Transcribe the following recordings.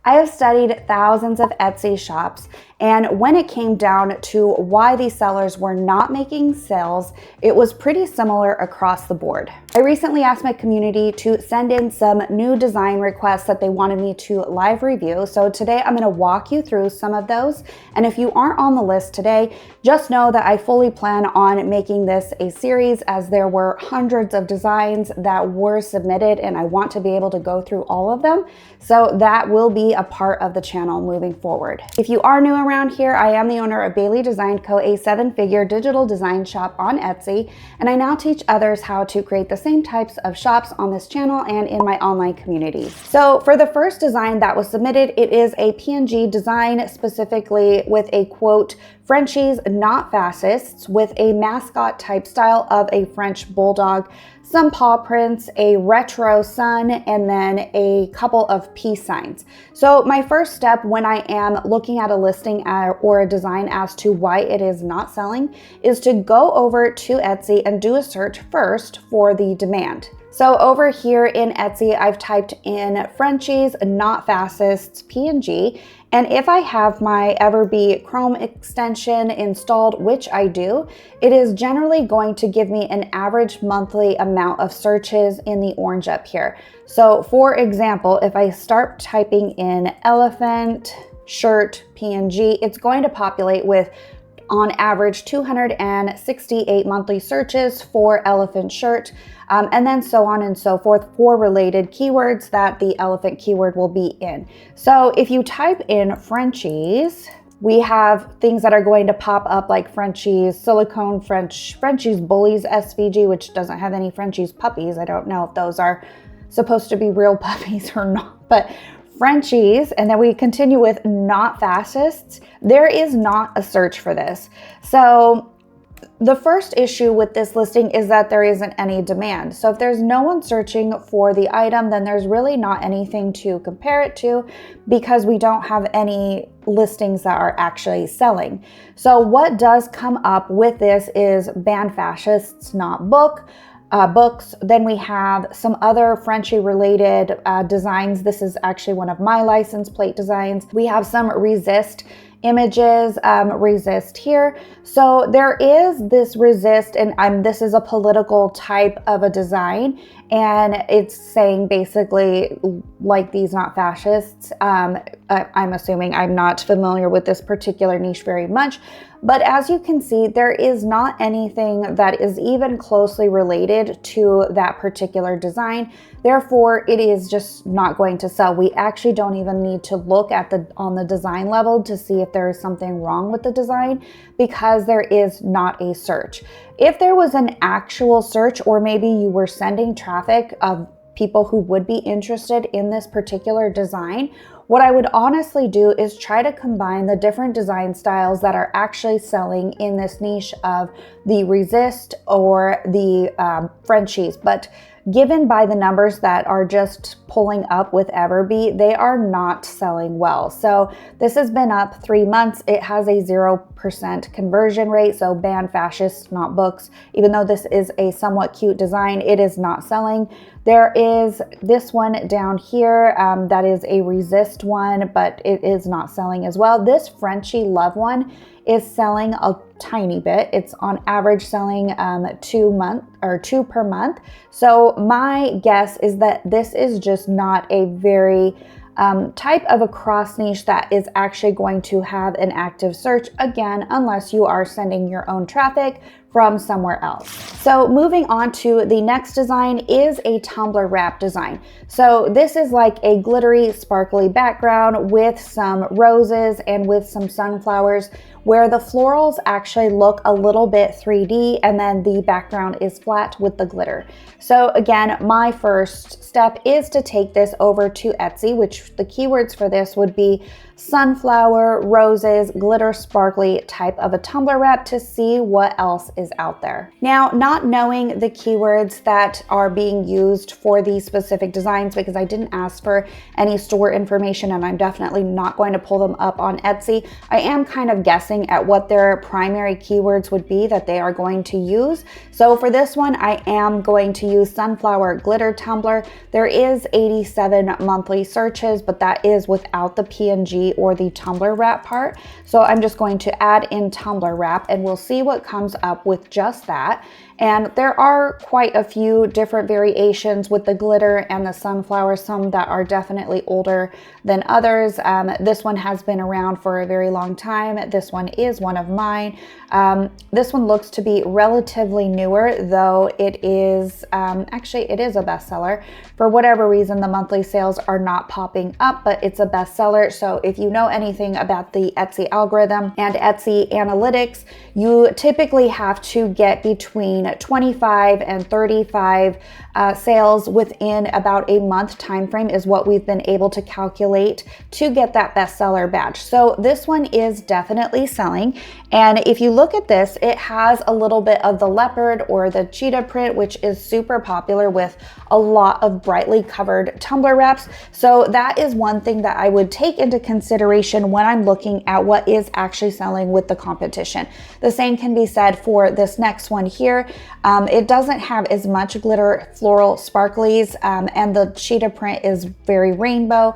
I have studied thousands of Etsy shops, and when it came down to why these sellers were not making sales, it was pretty similar across the board. I recently asked my community to send in some new design requests that they wanted me to live review. So today I'm going to walk you through some of those. And if you aren't on the list today, just know that I fully plan on making this a series, as there were hundreds of designs that were submitted and I want to be able to go through all of them. So that will be a part of the channel moving forward. If you are new around here, I am the owner of Bailey Design Co., a 7-figure digital design shop on Etsy, and I now teach others how to create the same types of shops on this channel and in my online community. So for the first design that was submitted, it is a PNG design, specifically with a quote, "Frenchies, not fascists," with a mascot type style of a French bulldog, some paw prints, a retro sun, and then a couple of peace signs. So my first step when I am looking at a listing or a design as to why it is not selling is to go over to Etsy and do a search first for the demand. So over here in Etsy, I've typed in Frenchies, not fascists, PNG. And if I have my Everbee Chrome extension installed, which I do, it is generally going to give me an average monthly amount of searches in the orange up here. So for example, if I start typing in elephant shirt PNG, it's going to populate with on average 268 monthly searches for elephant shirt, and then so on and so forth for related keywords that the elephant keyword will be in. So if you type in Frenchies, we have things that are going to pop up like Frenchies, silicone Frenchies bullies SVG, which doesn't have any Frenchies puppies. I don't know if those are supposed to be real puppies or not, but Frenchies, and then we continue with not fascists. There is not a search for this. So the first issue with this listing is that there isn't any demand. So if there's no one searching for the item, then there's really not anything to compare it to, because we don't have any listings that are actually selling. So what does come up with this is ban fascists, not books. Then we have some other Frenchie related designs. This is actually one of my license plate designs. We have some resist images, resist here. So there is this resist, and this is a political type of a design, and it's saying basically like these not fascists. I'm assuming, I'm not familiar with this particular niche very much, but as you can see, there is not anything that is even closely related to that particular design. Therefore, it is just not going to sell. We actually don't even need to look at on the design level to see if there is something wrong with the design, because there is not a search. If there was an actual search, or maybe you were sending traffic of people who would be interested in this particular design, what I would honestly do is try to combine the different design styles that are actually selling in this niche of the resist or the Frenchies. But given by the numbers that are just pulling up with Everbee, they are not selling well. So this has been up 3 months. It has a 0% conversion rate. So ban fascists, not books. Even though this is a somewhat cute design, it is not selling. There is this one down here that is a resist one, but it is not selling as well. This Frenchie love one is selling a tiny bit. It's on average selling 2 per month. So my guess is that this is just not a very type of a cross niche that is actually going to have an active search, again, unless you are sending your own traffic from somewhere else. So moving on to the next design is a tumbler wrap design. So this is like a glittery, sparkly background with some roses and with some sunflowers, where the florals actually look a little bit 3D, and then the background is flat with the glitter. So again, my first step is to take this over to Etsy, which the keywords for this would be sunflower, roses, glitter, sparkly type of a tumbler wrap, to see what else is is out there. Now, not knowing the keywords that are being used for these specific designs, because I didn't ask for any store information and I'm definitely not going to pull them up on Etsy, I am kind of guessing at what their primary keywords would be that they are going to use. So for this one, I am going to use sunflower glitter tumbler. There is 87 monthly searches, but that is without the PNG or the tumbler wrap part. So I'm just going to add in tumbler wrap and we'll see what comes up with just that. And there are quite a few different variations with the glitter and the sunflower, some that are definitely older than others. This one has been around for a very long time. This one is one of mine. This one looks to be relatively newer, though it is, actually it is a bestseller. For whatever reason, the monthly sales are not popping up, but it's a bestseller. So if you know anything about the Etsy algorithm and Etsy analytics, you typically have to get between 25 and 35 sales within about a month time frame is what we've been able to calculate to get that bestseller badge. So this one is definitely selling. And if you look at this, it has a little bit of the leopard or the cheetah print, which is super popular with a lot of brightly covered tumbler wraps. So that is one thing that I would take into consideration when I'm looking at what is actually selling with the competition. The same can be said for this next one here. It doesn't have as much glitter, floral sparklies, and the cheetah print is very rainbow.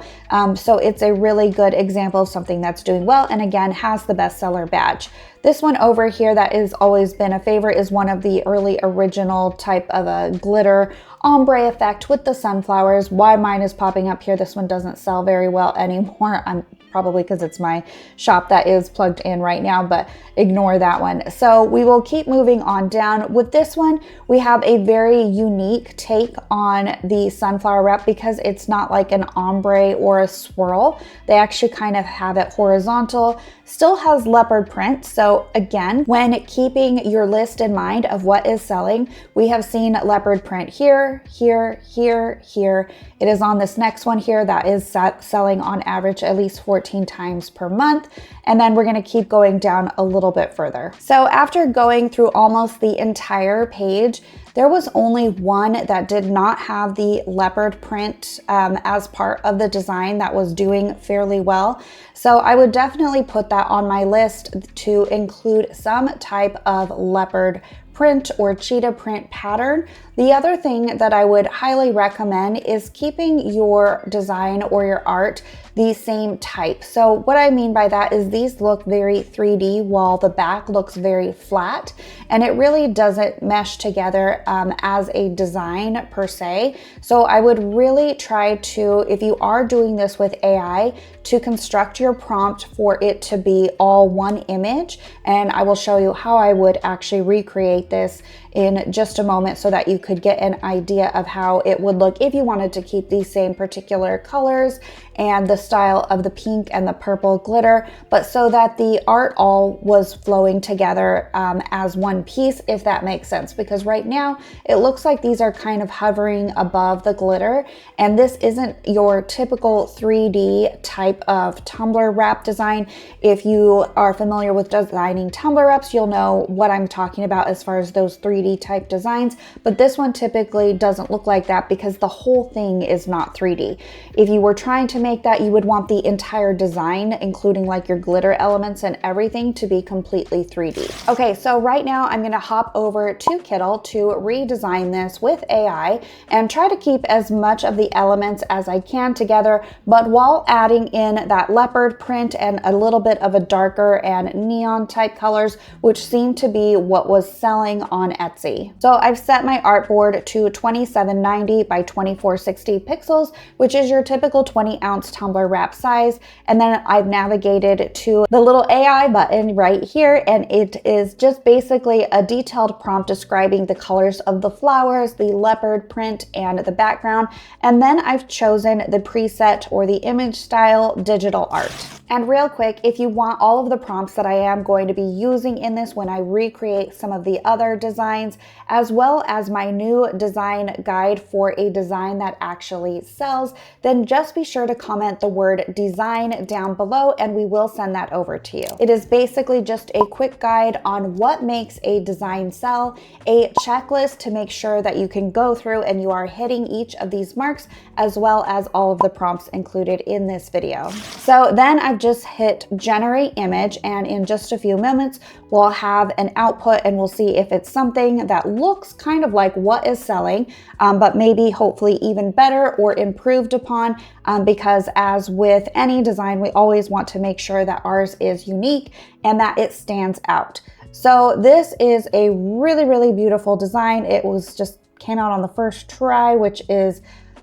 So it's a really good example of something that's doing well and again has the bestseller badge. This one over here that has always been a favorite is one of the early original type of a glitter ombre effect with the sunflowers. Why mine is popping up here, this one doesn't sell very well anymore. Probably because it's my shop that is plugged in right now, but ignore that one. So we will keep moving on down. With this one, we have a very unique take on the sunflower wrap because it's not like an ombre or a swirl. They actually kind of have it horizontal, still has leopard print. So again, when keeping your list in mind of what is selling, we have seen leopard print here, here, here, here. It is on this next one here that is selling on average at least 14 times per month. And then we're gonna keep going down a little bit further. So after going through almost the entire page, there was only one that did not have the leopard print as part of the design that was doing fairly well. So I would definitely put that on my list to include some type of leopard print or cheetah print pattern. The other thing that I would highly recommend is keeping your design or your art the same type. So what I mean by that is these look very 3D while the back looks very flat, and it really doesn't mesh together as a design per se. So I would really try to, if you are doing this with AI, to construct your prompt for it to be all one image. And I will show you how I would actually recreate this in just a moment so that you could get an idea of how it would look if you wanted to keep these same particular colors and the style of the pink and the purple glitter, but so that the art all was flowing together as one piece, if that makes sense. Because right now it looks like these are kind of hovering above the glitter, and this isn't your typical 3D type of tumbler wrap design. If you are familiar with designing tumbler wraps, you'll know what I'm talking about as far as those 3D type designs, but this one typically doesn't look like that because the whole thing is not 3D. If you were trying to make that, you would want the entire design, including like your glitter elements and everything, to be completely 3D. Okay, so right now I'm gonna hop over to Kittl to redesign this with AI and try to keep as much of the elements as I can together, but while adding in that leopard print and a little bit of a darker and neon type colors, which seem to be what was selling on Etsy. So I've set my artboard to 2790 by 2460 pixels, which is your typical 20-ounce tumbler wrap size. And then I've navigated to the little AI button right here, and it is just basically a detailed prompt describing the colors of the flowers, the leopard print, and the background. And then I've chosen the preset or the image style digital art. And real quick, if you want all of the prompts that I am going to be using in this when I recreate some of the other designs, as well as my new design guide for a design that actually sells, then just be sure to comment the word design down below and we will send that over to you. It is basically just a quick guide on what makes a design sell, a checklist to make sure that you can go through and you are hitting each of these marks, as well as all of the prompts included in this video. So then I've just hit generate image, and in just a few moments we'll have an output and we'll see if it's something that looks kind of like what is selling, but maybe hopefully even better or improved upon, because as with any design, we always want to make sure that ours is unique and that it stands out. So this is a really, really beautiful design. It was just came out on the first try, which is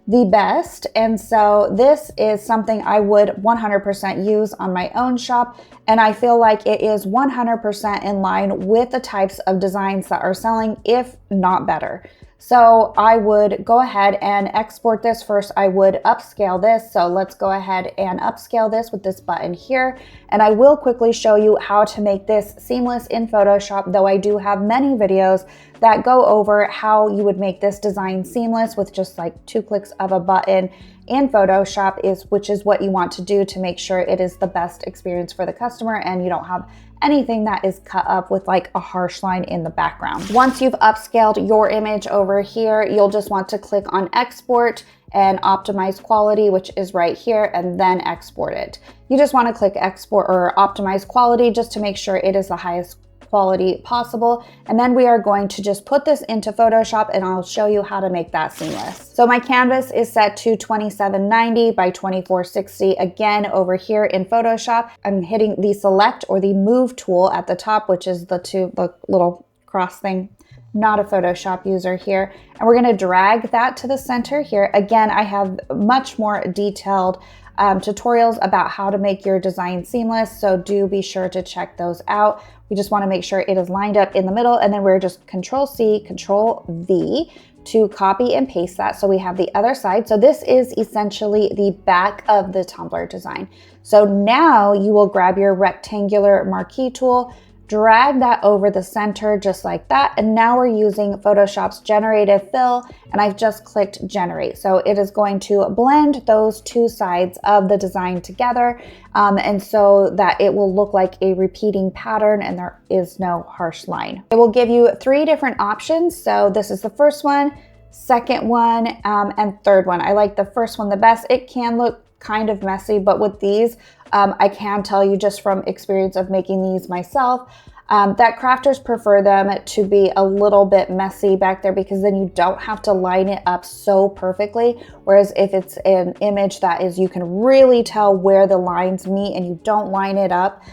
the best. And so this is something I would 100% use on my own shop. And I feel like it is 100% in line with the types of designs that are selling, if not better. So I would go ahead and export this. First, I would upscale this. So let's go ahead and upscale this with this button here. And I will quickly show you how to make this seamless in Photoshop, though I do have many videos that go over how you would make this design seamless with just like 2 clicks of a button in Photoshop, which is what you want to do to make sure it is the best experience for the customer and you don't have anything that is cut up with like a harsh line in the background. Once you've upscaled your image over here, you'll just want to click on export and optimize quality, which is right here, and then export it. You just want to click export or optimize quality just to make sure it is the highest quality possible. And then we are going to just put this into Photoshop and I'll show you how to make that seamless. So my canvas is set to 2790 by 2460. Again, over here in Photoshop, I'm hitting the select or the move tool at the top, which is the little cross thing. Not a Photoshop user here. And we're going to drag that to the center here. Again, I have much more detailed tutorials about how to make your design seamless, so do be sure to check those out. We just want to make sure it is lined up in the middle, and then we're just Control-C, Control-V to copy and paste that so we have the other side. So this is essentially the back of the tumbler design. So now you will grab your rectangular marquee tool, drag that over the center just like that. And now we're using Photoshop's generative fill, and I've just clicked generate. So it is going to blend those two sides of the design together, and so that it will look like a repeating pattern and there is no harsh line. It will give you 3 different options. So this is the first one, second one, and third one. I like the first one the best. It can look kind of messy, but with these, I can tell you just from experience of making these myself, that crafters prefer them to be a little bit messy back there, because then you don't have to line it up so perfectly. Whereas if it's an image that is, you can really tell where the lines meet and you don't line it up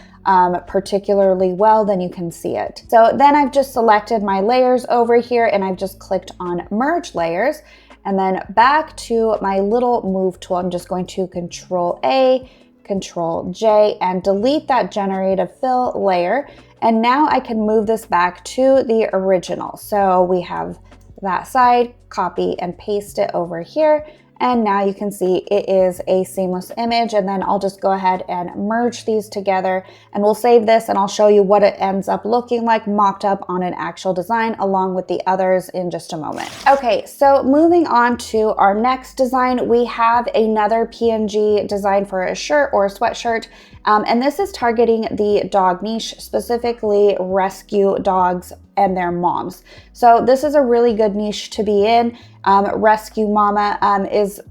particularly well, then you can see it. So then I've just selected my layers over here and I've just clicked on merge layers. And then back to my little move tool, I'm just going to Control A, Control J, and delete that generative fill layer. And now I can move this back to the original. So we have that side, copy and paste it over here. And now you can see it is a seamless image. And then I'll just go ahead and merge these together, and we'll save this and I'll show you what it ends up looking like mocked up on an actual design along with the others in just a moment. Okay, so moving on to our next design, we have another PNG design for a shirt or a sweatshirt. And this is targeting the dog niche, specifically rescue dogs and their moms. So this is a really good niche to be in. Rescue Mama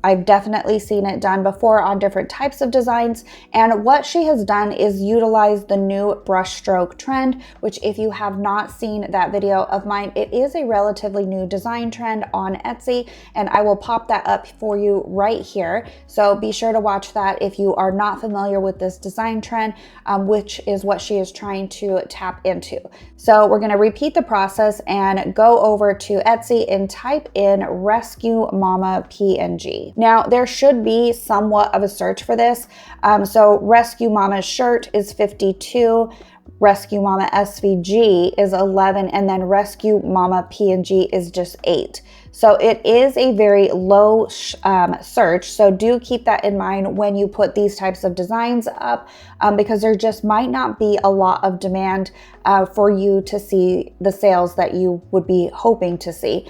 I've definitely seen it done before on different types of designs. And what she has done is utilize the new brushstroke trend, which if you have not seen that video of mine, it is a relatively new design trend on Etsy, and I will pop that up for you right here. So be sure to watch that if you are not familiar with this design trend, which is what she is trying to tap into. So we're gonna repeat the process and go over to Etsy and type in Rescue Mama PNG. Now there should be somewhat of a search for this. So Rescue Mama's shirt is 52, Rescue Mama SVG is 11, and then Rescue Mama PNG is just 8. So it is a very low search. So do keep that in mind when you put these types of designs up, because there just might not be a lot of demand for you to see the sales that you would be hoping to see.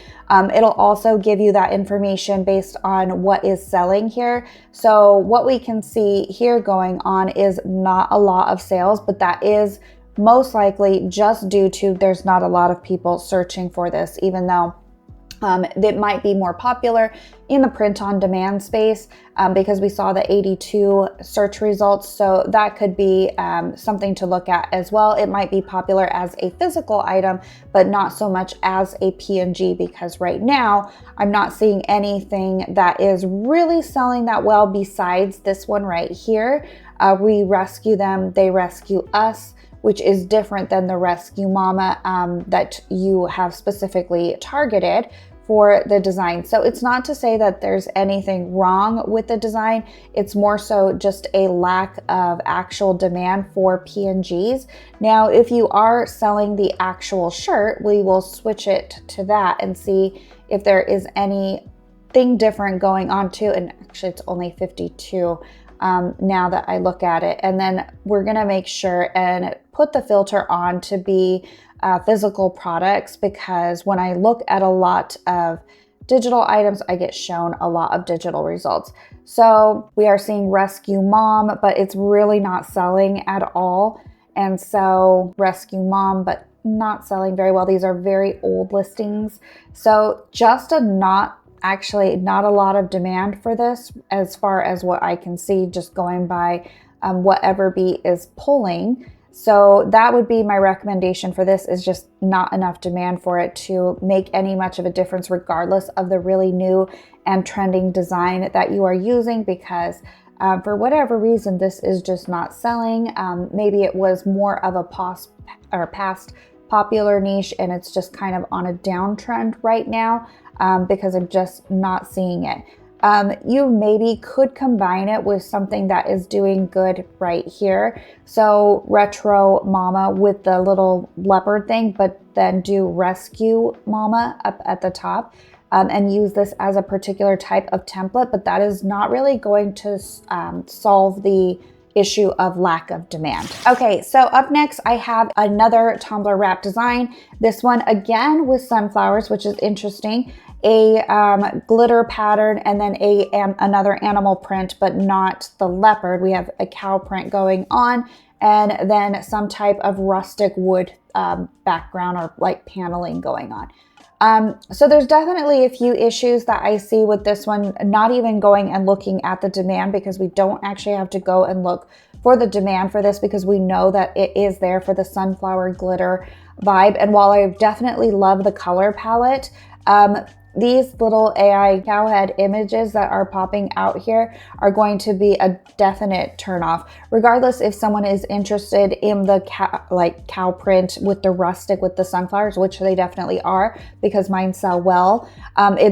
It'll also give you that information based on what is selling here. So what we can see here going on is not a lot of sales, but that is most likely just due to there's not a lot of people searching for this, even though it might be more popular in the print on demand space, because we saw the 82 search results. So that could be something to look at as well. It might be popular as a physical item, but not so much as a PNG, because right now I'm not seeing anything that is really selling that well besides this one right here. We rescue them, they rescue us, which is different than the rescue mama that you have specifically targeted for the design. So it's not to say that there's anything wrong with the design. It's more so just a lack of actual demand for PNGs. Now, if you are selling the actual shirt, we will switch it to that and see if there is anything different going on too. And actually it's only 52 now that I look at it. And then we're gonna make sure and put the filter on to be physical products, because when I look at a lot of digital items, I get shown a lot of digital results. So we are seeing Rescue Mom, but it's really not selling at all. And so Rescue Mom, but not selling very well. These are very old listings. So just not a lot of demand for this as far as what I can see, just going by what Everbee is pulling. So that would be my recommendation for this, is just not enough demand for it to make any much of a difference, regardless of the really new and trending design that you are using, because for whatever reason, this is just not selling. Maybe it was more of a past popular niche and it's just kind of on a downtrend right now, because I'm just not seeing it. You maybe could combine it with something that is doing good right here. So Retro Mama with the little leopard thing, but then do Rescue Mama up at the top, and use this as a particular type of template, but that is not really going to solve the issue of lack of demand. Okay, so up next I have another tumbler wrap design. This one again with sunflowers, which is interesting. A glitter pattern, and then another animal print, but not the leopard. We have a cow print going on, and then some type of rustic wood background or like paneling going on. So there's definitely a few issues that I see with this one, not even going and looking at the demand, because we don't actually have to go and look for the demand for this, because we know that it is there for the sunflower glitter vibe. And while I definitely love the color palette, these little AI cowhead images that are popping out here are going to be a definite turnoff, regardless if someone is interested in the cow print with the rustic with the sunflowers, which they definitely are, because mine sell well.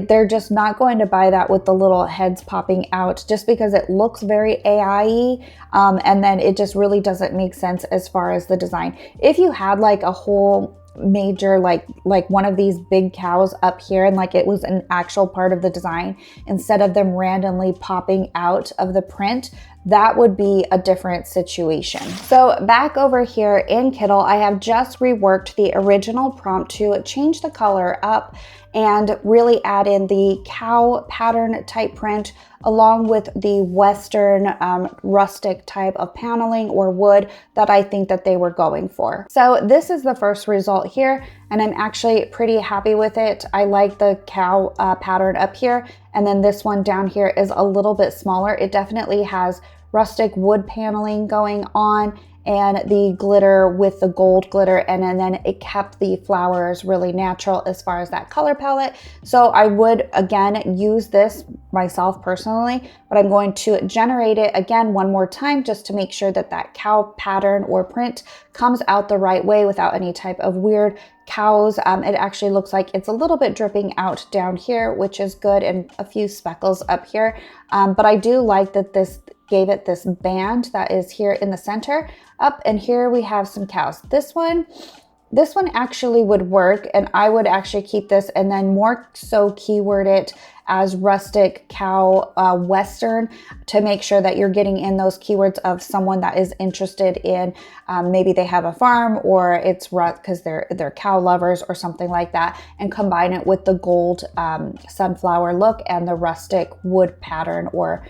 They're just not going to buy that with the little heads popping out, just because it looks very AI-y, and then it just really doesn't make sense as far as the design. If you had like a whole major like one of these big cows up here, and like it was an actual part of the design instead of them randomly popping out of the print, that would be a different situation. So back over here in Kittle, I have just reworked the original prompt to change the color up and really add in the cow pattern type print, along with the Western rustic type of paneling or wood that I think that they were going for. So this is the first result here, and I'm actually pretty happy with it. I like the cow pattern up here, and then this one down here is a little bit smaller. It definitely has rustic wood paneling going on, and the glitter with the gold glitter, and then it kept the flowers really natural as far as that color palette. So I would again use this myself personally, but I'm going to generate it again one more time just to make sure that that cow pattern or print comes out the right way without any type of weird cows. It actually looks like it's a little bit dripping out down here, which is good, and a few speckles up here. But I do like that this gave it this band that is here in the center up, and here we have some cows. This one this one actually would work, and I would actually keep this and then more so keyword it as rustic cow western to make sure that you're getting in those keywords of someone that is interested in maybe they have a farm, or it's because they're cow lovers or something like that, and combine it with the gold sunflower look and the rustic wood pattern or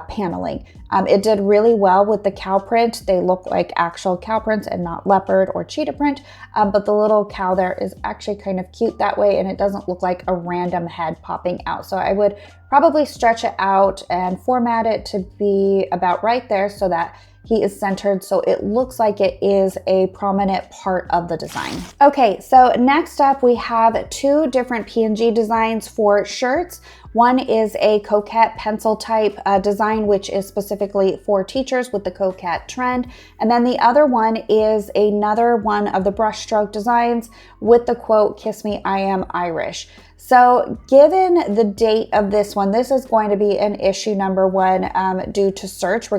paneling. It did really well with the cow print. They look like actual cow prints and not leopard or cheetah print, but the little cow there is actually kind of cute that way, and it doesn't look like a random head popping out. So I would probably stretch it out and format it to be about right there so that he is centered, so it looks like it is a prominent part of the design. Okay, so next up we have two different PNG designs for shirts. One is a coquette pencil type design, which is specifically for teachers with the coquette trend. And then the other one is another one of the brushstroke designs with the quote, "Kiss me, I am Irish." So given the date of this one, this is going to be an issue number one due to search,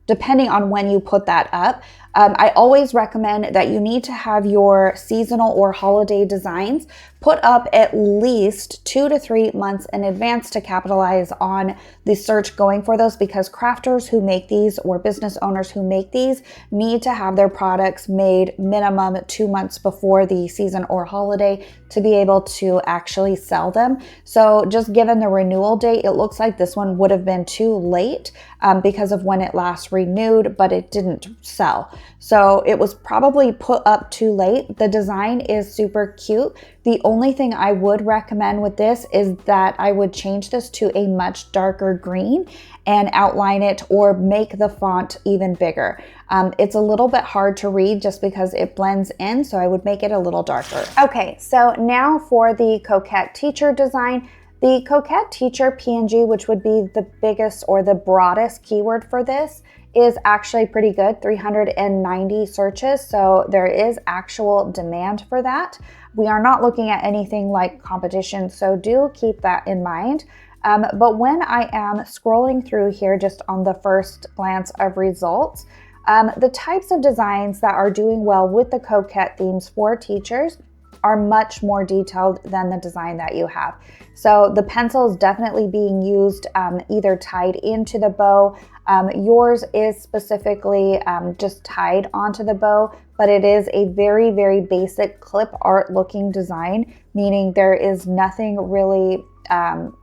depending on when you put that up. I always recommend that you need to have your seasonal or holiday designs put up at least 2 to 3 months in advance to capitalize on the search going for those, because crafters who make these or business owners who make these need to have their products made minimum 2 months before the season or holiday to be able to actually sell them. So just given the renewal date, it looks like this one would have been too late because of when it last renewed, but it didn't sell. So it was probably put up too late. The design is super cute. The only thing I would recommend with this is that I would change this to a much darker green and outline it or make the font even bigger. It's a little bit hard to read just because it blends in, so I would make it a little darker. Okay, so now for the coquette teacher design. The coquette teacher PNG, which would be the biggest or the broadest keyword for this, is actually pretty good, 390 searches. So there is actual demand for that. We are not looking at anything like competition, so do keep that in mind. But when I am scrolling through here, just on the first glance of results, the types of designs that are doing well with the coquette themes for teachers are much more detailed than the design that you have. So the pencil is definitely being used either tied into the bow. Yours is specifically just tied onto the bow, but it is a very, very basic clip art looking design, meaning there is nothing really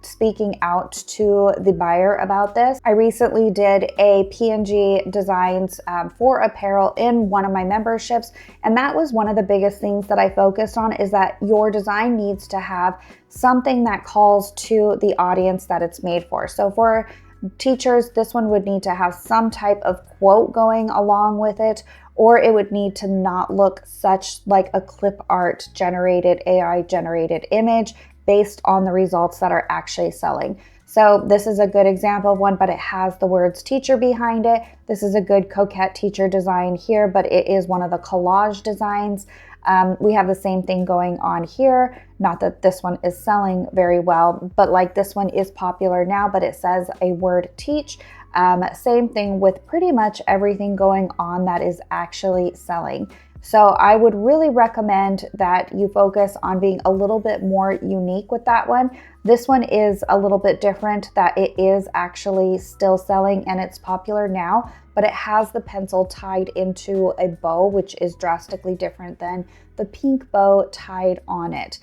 speaking out to the buyer about this. I recently did a PNG designs for apparel in one of my memberships, and that was one of the biggest things that I focused on, is that your design needs to have something that calls to the audience that it's made for. So for teachers, this one would need to have some type of quote going along with it, or it would need to not look such like a clip art generated, AI generated image based on the results that are actually selling. So this is a good example of one, but it has the words teacher behind it. This is a good coquette teacher design here, but it is one of the collage designs. We have the same thing going on here. Not that this one is selling very well, but like this one is popular now, but it says a word teach. Same thing with pretty much everything going on that is actually selling. So I would really recommend that you focus on being a little bit more unique with that one. This one is a little bit different, that it is actually still selling and it's popular now, but it has the pencil tied into a bow, which is drastically different than the pink bow tied on it.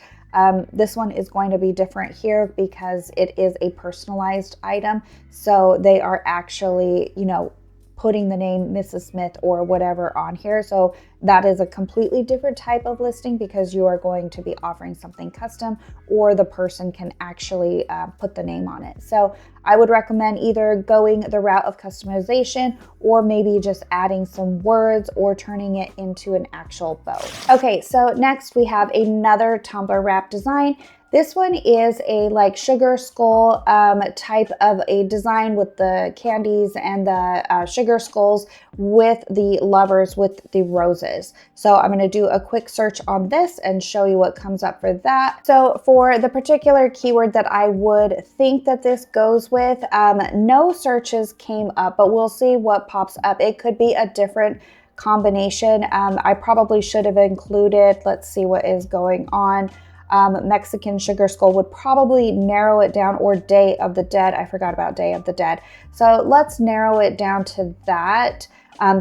This one is going to be different here because it is a personalized item. So they are actually, putting the name Mrs. Smith or whatever on here. So that is a completely different type of listing because you are going to be offering something custom, or the person can actually put the name on it. So I would recommend either going the route of customization or maybe just adding some words or turning it into an actual bow. Okay, so next we have another tumbler wrap design. This one is a like sugar skull type of a design with the candies and the sugar skulls with the lovers with the roses. So I'm going to do a quick search on this and show you what comes up for that. So for the particular keyword that I would think that this goes with, no searches came up, but we'll see what pops up. It could be a different combination. I probably should have included, let's see what is going on. Mexican sugar skull would probably narrow it down, or Day of the Dead. I forgot about Day of the Dead. So let's narrow it down to that.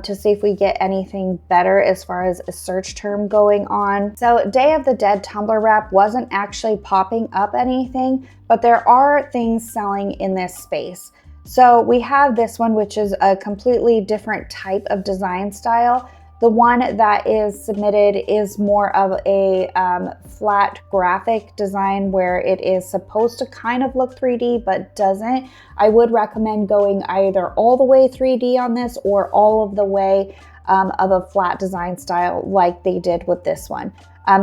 To see if we get anything better as far as a search term going on. So Day of the Dead tumbler wrap wasn't actually popping up anything, but there are things selling in this space. So we have this one, which is a completely different type of design style. The one that is submitted is more of a flat graphic design where it is supposed to kind of look 3D but doesn't. I would recommend going either all the way 3D on this or all of the way of a flat design style like they did with this one.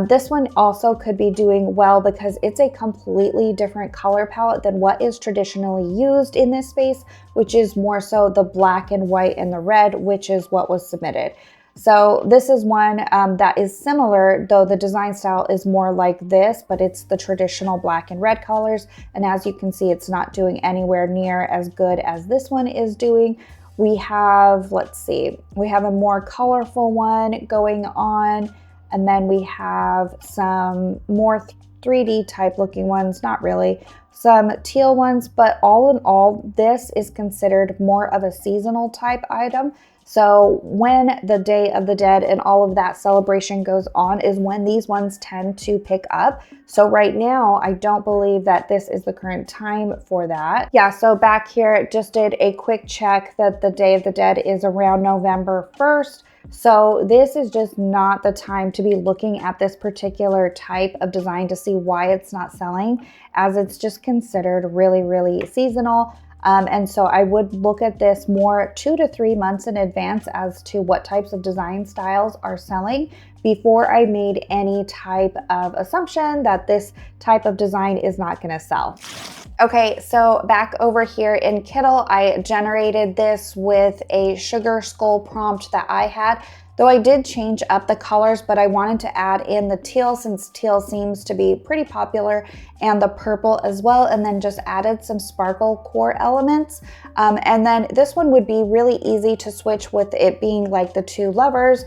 This one also could be doing well because it's a completely different color palette than what is traditionally used in this space, which is more so the black and white and the red, which is what was submitted. So this is one that is similar, though the design style is more like this, but it's the traditional black and red colors. And as you can see, it's not doing anywhere near as good as this one is doing. We have, let's see, we have a more colorful one going on. And then we have some more 3D type looking ones, not really, some teal ones, but all in all, this is considered more of a seasonal type item. So when the Day of the Dead and all of that celebration goes on is when these ones tend to pick up. So right now, I don't believe that this is the current time for that. Yeah, so back here, just did a quick check that the Day of the Dead is around November 1st. So this is just not the time to be looking at this particular type of design to see why it's not selling, as it's just considered really, really seasonal. And so I would look at this more 2 to 3 months in advance as to what types of design styles are selling before I made any type of assumption that this type of design is not going to sell. Okay, so back over here in Kittle, I generated this with a sugar skull prompt that I had. Though I did change up the colors, but I wanted to add in the teal since teal seems to be pretty popular, and the purple as well, and then just added some sparkle core elements. And then this one would be really easy to switch with it being like the two lovers.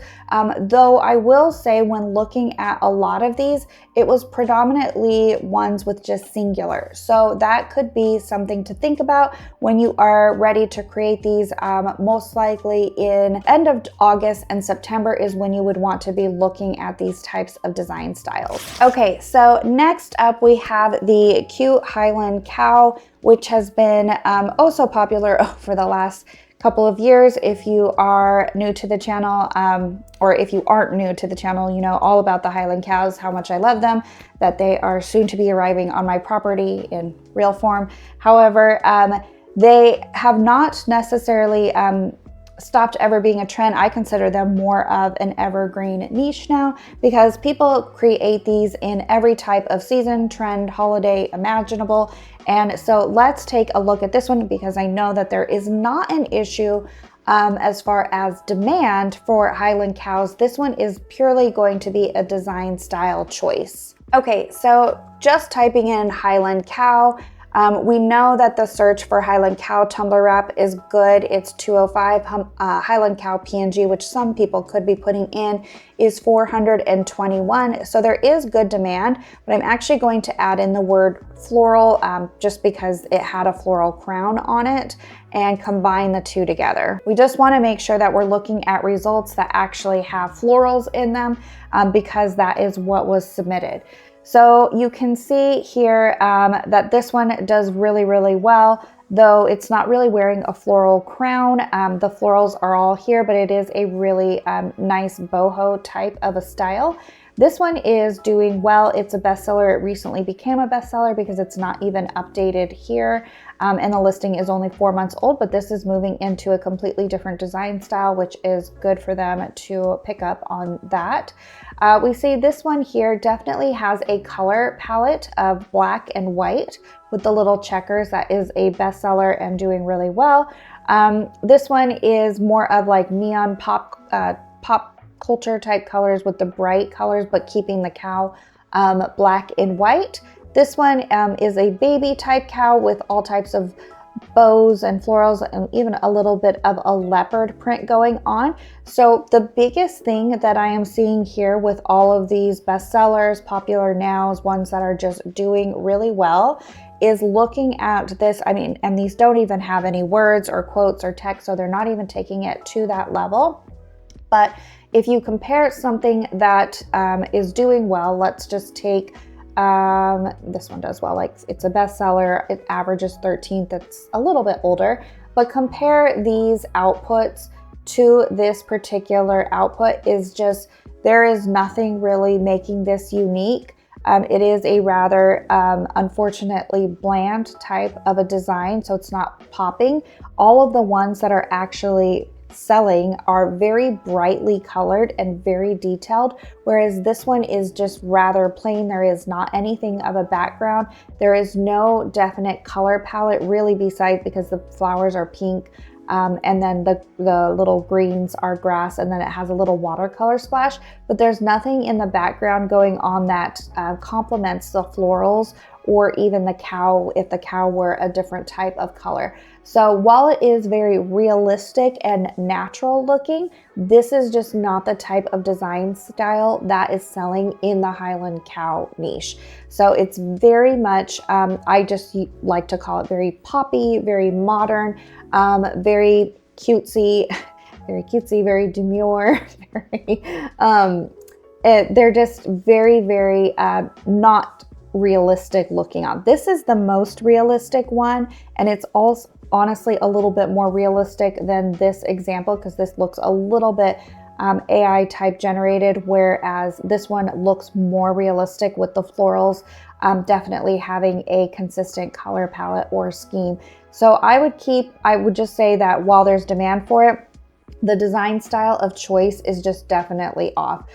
Though I will say when looking at a lot of these, it was predominantly ones with just singular. So that could be something to think about when you are ready to create these. Most likely in end of August and September is when you would want to be looking at these types of design styles. Okay, so next up we have the cute Highland cow, which has been oh so popular for the last couple of years. If you are new to the channel, or if you aren't new to the channel, you know all about the Highland cows, how much I love them, that they are soon to be arriving on my property in real form. However, they have not necessarily stopped ever being a trend. I consider them more of an evergreen niche now because people create these in every type of season, trend, holiday imaginable. And so let's take a look at this one because I know that there is not an issue as far as demand for Highland cows. This one is purely going to be a design style choice. Okay, so just typing in Highland cow, we know that the search for Highland cow tumbler wrap is good. It's 205. Highland cow PNG, which some people could be putting in, is 421. So there is good demand, but I'm actually going to add in the word floral just because it had a floral crown on it, and combine the two together. We just want to make sure that we're looking at results that actually have florals in them because that is what was submitted. So you can see here that this one does really, really well, though it's not really wearing a floral crown. The florals are all here, but it is a really nice boho type of a style. This one is doing well. It's a bestseller. It recently became a bestseller because it's not even updated here. And the listing is only 4 months old, but this is moving into a completely different design style, which is good for them to pick up on that. We see this one here definitely has a color palette of black and white with the little checkers. That is a bestseller and doing really well. This one is more of like neon pop culture type colors with the bright colors, but keeping the cow black and white. This one is a baby type cow with all types of bows and florals and even a little bit of a leopard print going on. So the biggest thing that I am seeing here with all of these bestsellers, popular nows, ones that are just doing really well, is looking at this. I mean, and these don't even have any words or quotes or text, so they're not even taking it to that level. But if you compare something that is doing well, let's just take this one does well, like it's a bestseller, it averages 13th, it's a little bit older, but compare these outputs to this particular output is just, there is nothing really making this unique. It is a rather, unfortunately, bland type of a design, so it's not popping. All of the ones that are actually selling are very brightly colored and very detailed, whereas this one is just rather plain. There is not anything of a background. There is no definite color palette really, besides because the flowers are pink. And then the little greens are grass, and then it has a little watercolor splash, but there's nothing in the background going on that complements the florals or even the cow if the cow were a different type of color. So while it is very realistic and natural looking, this is just not the type of design style that is selling in the Highland cow niche. So it's very much, I just like to call it very poppy, very modern, very cutesy, very demure, they're just very, very not realistic looking on. This is the most realistic one, and it's also honestly a little bit more realistic than this example because this looks a little bit AI type generated, whereas this one looks more realistic with the florals definitely having a consistent color palette or scheme. So I would just say that while there's demand for it, the design style of choice is just definitely off.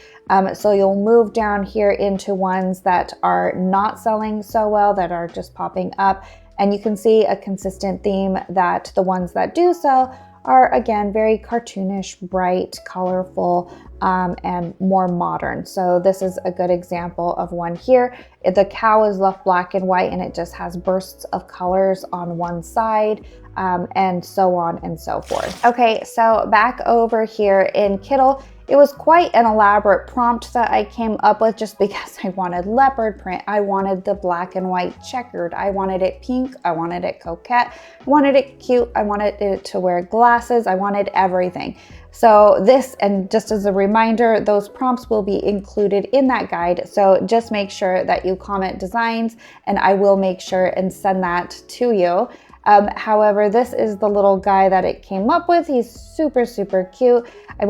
So you'll move down here into ones that are not selling so well, that are just popping up. And you can see a consistent theme that the ones that do sell are, again, very cartoonish, bright, colorful, and more modern. So this is a good example of one here. The cow is left black and white, and it just has bursts of colors on one side, and so on and so forth. Okay, so back over here in Kittle, it was quite an elaborate prompt that I came up with just because I wanted leopard print. I wanted the black and white checkered. I wanted it pink. I wanted it coquette. I wanted it cute. I wanted it to wear glasses. I wanted everything. So this, and just as a reminder, those prompts will be included in that guide. So just make sure that you comment designs, and I will make sure and send that to you. However, this is the little guy that it came up with. He's super, super cute. I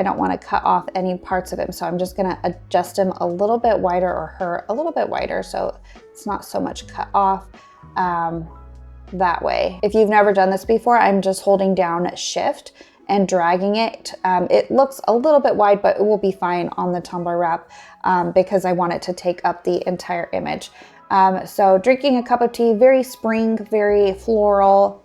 don't want to cut off any parts of him, so I'm just going to adjust him a little bit wider, or her a little bit wider, so it's not so much cut off that way. If you've never done this before, I'm just holding down Shift and dragging it. It looks a little bit wide, but it will be fine on the tumbler wrap because I want it to take up the entire image. So drinking a cup of tea, very spring, very floral,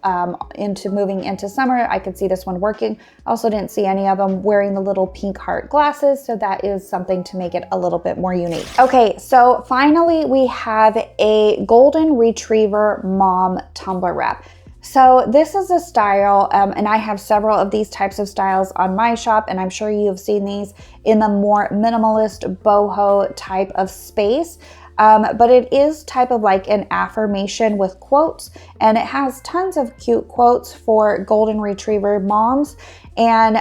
moving into summer. I could see this one working. Also didn't see any of them wearing the little pink heart glasses, so that is something to make it a little bit more unique. Okay, so finally we have a golden retriever mom tumbler wrap. So this is a style, and I have several of these types of styles on my shop, and I'm sure you've seen these in the more minimalist boho type of space. But it is type of like an affirmation with quotes, and it has tons of cute quotes for golden retriever moms. And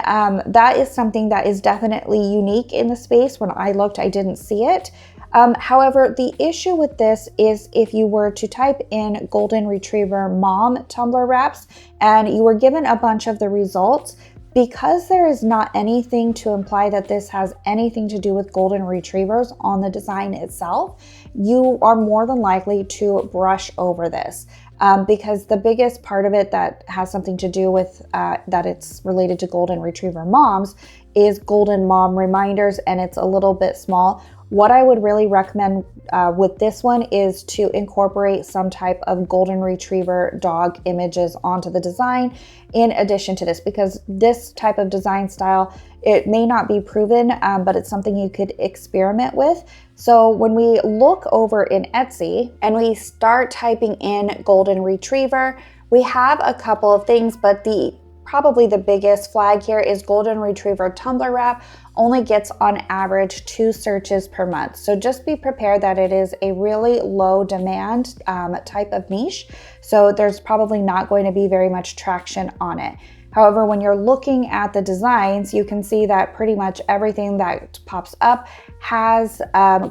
that is something that is definitely unique in the space. When I looked, I didn't see it. However, the issue with this is if you were to type in golden retriever mom tumbler wraps and you were given a bunch of the results, because there is not anything to imply that this has anything to do with golden retrievers on the design itself, you are more than likely to brush over this. Because the biggest part of it that has something to do with that it's related to golden retriever moms is golden mom reminders, and it's a little bit small. What I would really recommend with this one is to incorporate some type of golden retriever dog images onto the design in addition to this, because this type of design style, it may not be proven, but it's something you could experiment with. So when we look over in Etsy and we start typing in golden retriever, We have a couple of things, but probably the biggest flag here is golden retriever tumbler wrap only gets on average 2 searches per month. So just be prepared that it is a really low demand type of niche. So there's probably not going to be very much traction on it. However, when you're looking at the designs, you can see that pretty much everything that pops up has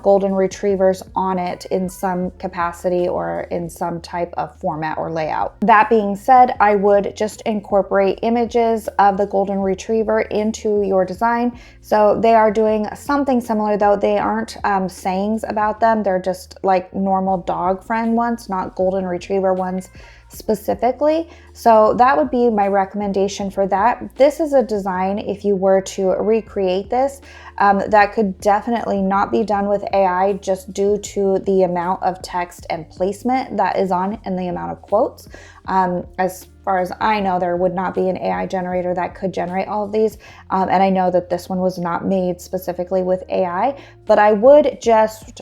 golden retrievers on it in some capacity or in some type of format or layout. That being said, I would just incorporate images of the golden retriever into your design. So they are doing something similar, though they aren't sayings about them. They're just like normal dog friend ones, not golden retriever ones specifically. So that would be my recommendation for that. This is a design, if you were to recreate this, that could definitely not be done with AI just due to the amount of text and placement that is on and the amount of quotes. As far as I know, there would not be an AI generator that could generate all of these. And I know that this one was not made specifically with AI, but I would just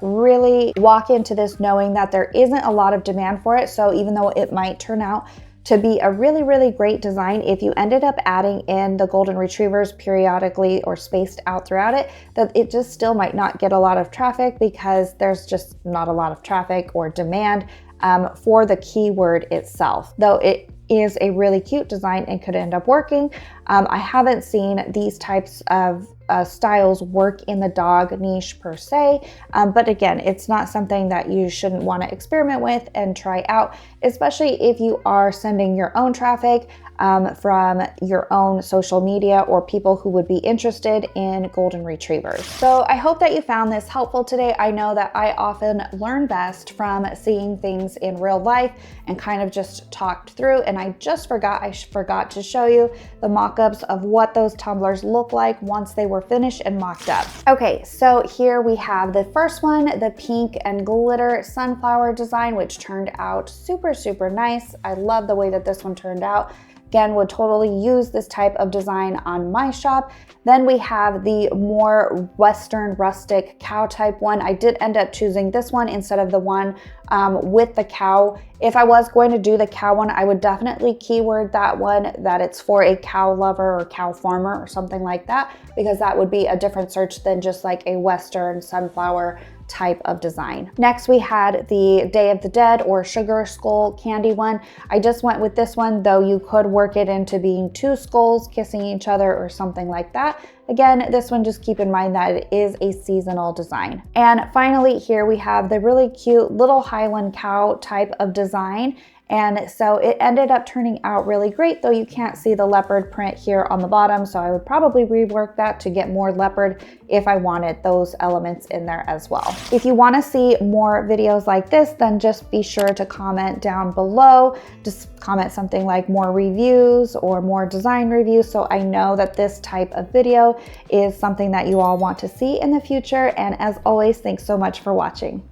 really walk into this knowing that there isn't a lot of demand for it. So even though it might turn out to be a really, really great design, if you ended up adding in the golden retrievers periodically or spaced out throughout it, that it just still might not get a lot of traffic because there's just not a lot of traffic or demand for the keyword itself. Though it is a really cute design and could end up working. I haven't seen these types of styles work in the dog niche per se, but again, it's not something that you shouldn't want to experiment with and try out, especially if you are sending your own traffic from your own social media or people who would be interested in golden retrievers. So I hope that you found this helpful today. I know that I often learn best from seeing things in real life and kind of just talked through, and I forgot to show you the mock-ups of what those tumblers look like once they were finished and mocked up. Okay, so here we have the first one, the pink and glitter sunflower design, which turned out super, super nice. I love the way that this one turned out. Again, would totally use this type of design on my shop. Then we have the more Western rustic cow type one. I did end up choosing this one instead of the one with the cow. If I was going to do the cow one, I would definitely keyword that one, that it's for a cow lover or cow farmer or something like that, because that would be a different search than just like a Western sunflower type of design. Next, we had the Day of the Dead or Sugar Skull candy one. I just went with this one, though you could work it into being 2 skulls kissing each other or something like that. Again, this one, just keep in mind that it is a seasonal design. And finally, here we have the really cute little Highland cow type of design. And so it ended up turning out really great, though you can't see the leopard print here on the bottom. So I would probably rework that to get more leopard if I wanted those elements in there as well. If you want to see more videos like this, then just be sure to comment down below. Just comment something like more reviews or more design reviews, so I know that this type of video is something that you all want to see in the future. And as always, thanks so much for watching.